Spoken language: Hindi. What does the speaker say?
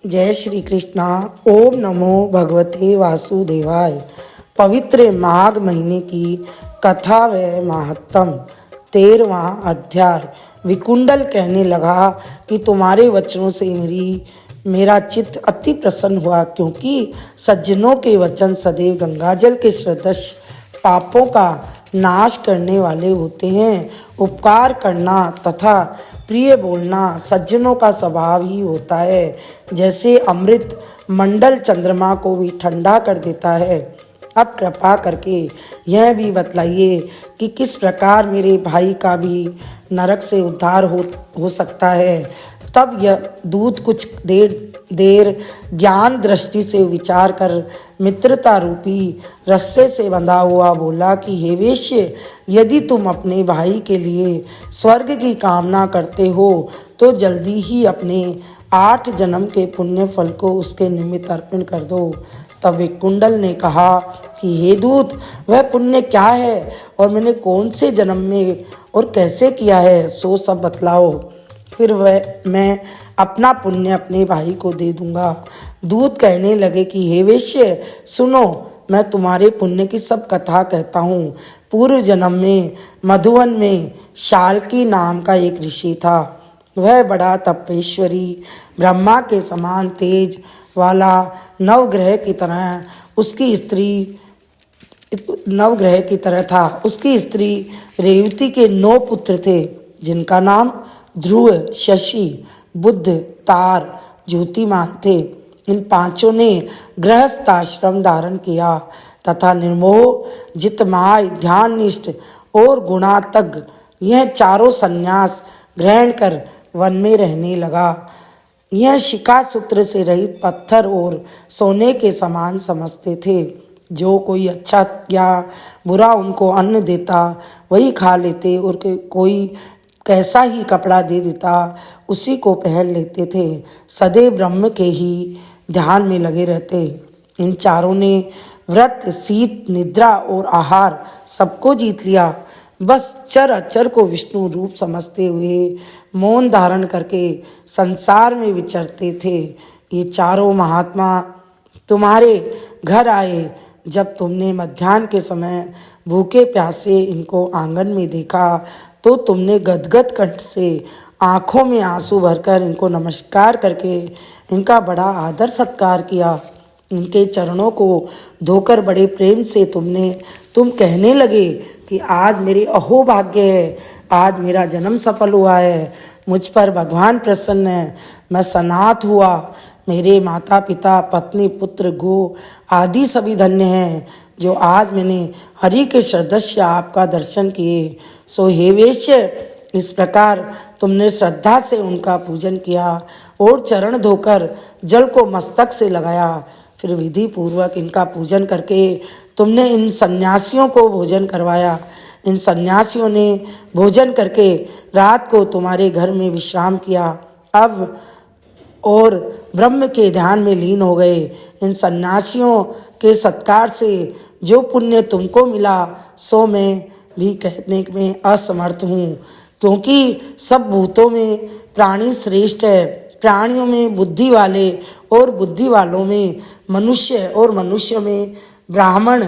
जय श्री कृष्णा। ओम नमो भगवते वासुदेवाय। पवित्र माघ महीने की कथा व महात्म। 13वां अध्याय। विकुंडल कहने लगा कि तुम्हारे वचनों से मेरा चित्त अति प्रसन्न हुआ, क्योंकि सज्जनों के वचन सदैव गंगाजल के सदृश पापों का नाश करने वाले होते हैं। उपकार करना तथा प्रिय बोलना सज्जनों का स्वभाव ही होता है। जैसे अमृत मंडल चंद्रमा को भी ठंडा कर देता है। अब कृपा करके यह भी बतलाइए कि किस प्रकार मेरे भाई का भी नरक से उद्धार हो सकता है। तब यह दूत कुछ देर ज्ञान दृष्टि से विचार कर मित्रता रूपी रस्से से बंधा हुआ बोला कि हे वेश्य, यदि तुम अपने भाई के लिए स्वर्ग की कामना करते हो तो जल्दी ही अपने 8 जन्म के पुण्य फल को उसके निमित्त अर्पण कर दो। तब विकुंडल ने कहा कि हे दूत, वह पुण्य क्या है और मैंने कौन से जन्म में और कैसे किया है, सो सब बतलाओ, फिर मैं अपना पुण्य अपने भाई को दे दूंगा। दूत कहने लगे कि हे वेश्य, सुनो, मैं तुम्हारे पुण्य की सब कथा कहता हूँ। पूर्व जन्म में मधुवन में शाल्की नाम का एक ऋषि था। वह बड़ा तपेश्वरी, ब्रह्मा के समान तेज वाला, नवग्रह की तरह था। उसकी स्त्री रेवती के 9 पुत्र थे, जिनका नाम ध्रुव, शशि, बुध, तार, ज्योतिमान थे। इन 5 ने गृहस्थाश्रम धारण किया तथा निर्मोह, जितमाय, ध्याननिष्ठ और गुणातज्ञ यह चारों संन्यास ग्रहण कर वन में रहने लगा। यह शिखा सूत्र से रहित पत्थर और सोने के समान समझते थे। जो कोई अच्छा या बुरा उनको अन्न देता वही खा लेते, और कोई कैसा ही कपड़ा दे देता उसी को पहन लेते थे। सदैव ब्रह्म के ही ध्यान में लगे रहते। इन चारों ने व्रत, शीत, निद्रा और आहार सबको जीत लिया। बस चर अचर को विष्णु रूप समझते हुए मौन धारण करके संसार में विचरते थे। ये चारों महात्मा तुम्हारे घर आए। जब तुमने मध्याह्न के समय भूखे प्यासे इनको आंगन में देखा तो तुमने गदगद कंठ से आंखों में आंसू भरकर इनको नमस्कार करके इनका बड़ा आदर सत्कार किया। इनके चरणों को धोकर बड़े प्रेम से तुम कहने लगे कि आज मेरे अहोभाग्य है, आज मेरा जन्म सफल हुआ है, मुझ पर भगवान प्रसन्न है, मैं सनाथ हुआ, मेरे माता पिता, पत्नी, पुत्र, गो आदि सभी धन्य हैं, जो आज मैंने हरि के सदस्य आपका दर्शन किए। सो हे वेश्य, इस प्रकार तुमने श्रद्धा से उनका पूजन किया और चरण धोकर जल को मस्तक से लगाया। फिर विधि पूर्वक इनका पूजन करके तुमने इन सन्यासियों को भोजन करवाया। इन सन्यासियों ने भोजन करके रात को तुम्हारे घर में विश्राम किया अब और ब्रह्म के ध्यान में लीन हो गए। इन सन्यासियों के सत्कार से जो पुण्य तुमको मिला सो मैं भी कहने में असमर्थ हूँ, क्योंकि सब भूतों में प्राणी श्रेष्ठ है। प्राणियों में बुद्धि वाले और बुद्धि वालों में मनुष्य और मनुष्य में ब्राह्मण